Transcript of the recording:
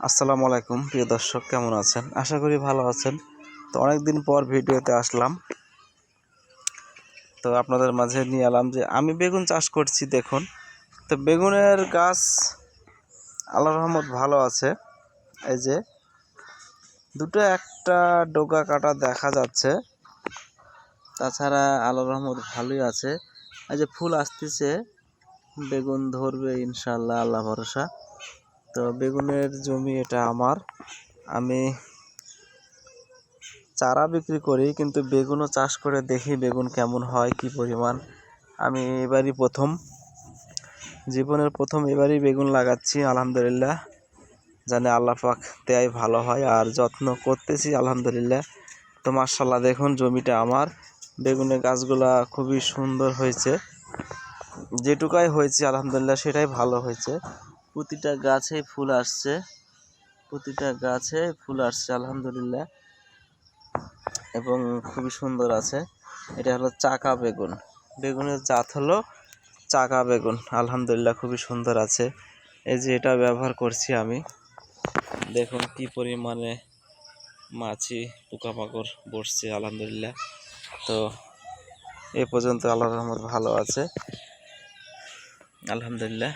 আসসালামু আলাইকুম প্রিয় দর্শক, কেমন আছেন? আশা করি ভালো আছেন। তো অনেকদিন পর ভিডিওতে আসলাম। তো আপনাদের মাঝে নিয়ে এলাম যে আমি বেগুন চাষ করছি। দেখুন, তো বেগুনের গাছ আল্লাহর রহমত ভালো আছে। এই যে একটা ডগা কাটা দেখা যাচ্ছে, তাছাড়া আল্লাহর রহমত ভালোই আছে। এই যে ফুল আসতেছে, বেগুন ধরবে ইনশাআল্লাহ, আল্লাহ ভরসা। তো বেগুনের জমি এটা আমার। আমি চারা বিক্রি করি, কিন্তু বেগুনও চাষ করে দেখি বেগুন কেমন হয়, কি পরিমাণ। আমি জীবনের প্রথম এবারই বেগুন লাগাচ্ছি। আলহামদুলিল্লাহ, জানি আল্লাহ পাক দেয় ভালো হয়, আর যত্ন করতেছি আলহামদুলিল্লাহ। তো মাশাআল্লাহ, দেখুন জমিটা আমার, বেগুনের গাছগুলা খুবই সুন্দর হয়েছে। যেটুকাই হয়েছে আলহামদুলিল্লাহ সেটাই ভালো হয়েছে। প্রতিটা গাছে ফুল আসছে আলহামদুলিল্লাহ, এবং খুবই সুন্দর আছে। এটা হলো চাকা বেগুন, বেগুনের জাত হলো চাকা বেগুন। আলহামদুলিল্লাহ খুবই সুন্দর আছে। এই যে এটা ব্যবহার করছি আমি, দেখুন কি পরিমাণে মাছি পোকামাকড় বসছে আলহামদুলিল্লাহ। তো এ পর্যন্ত আল্লাহর রহমত ভালো আছে আলহামদুলিল্লাহ।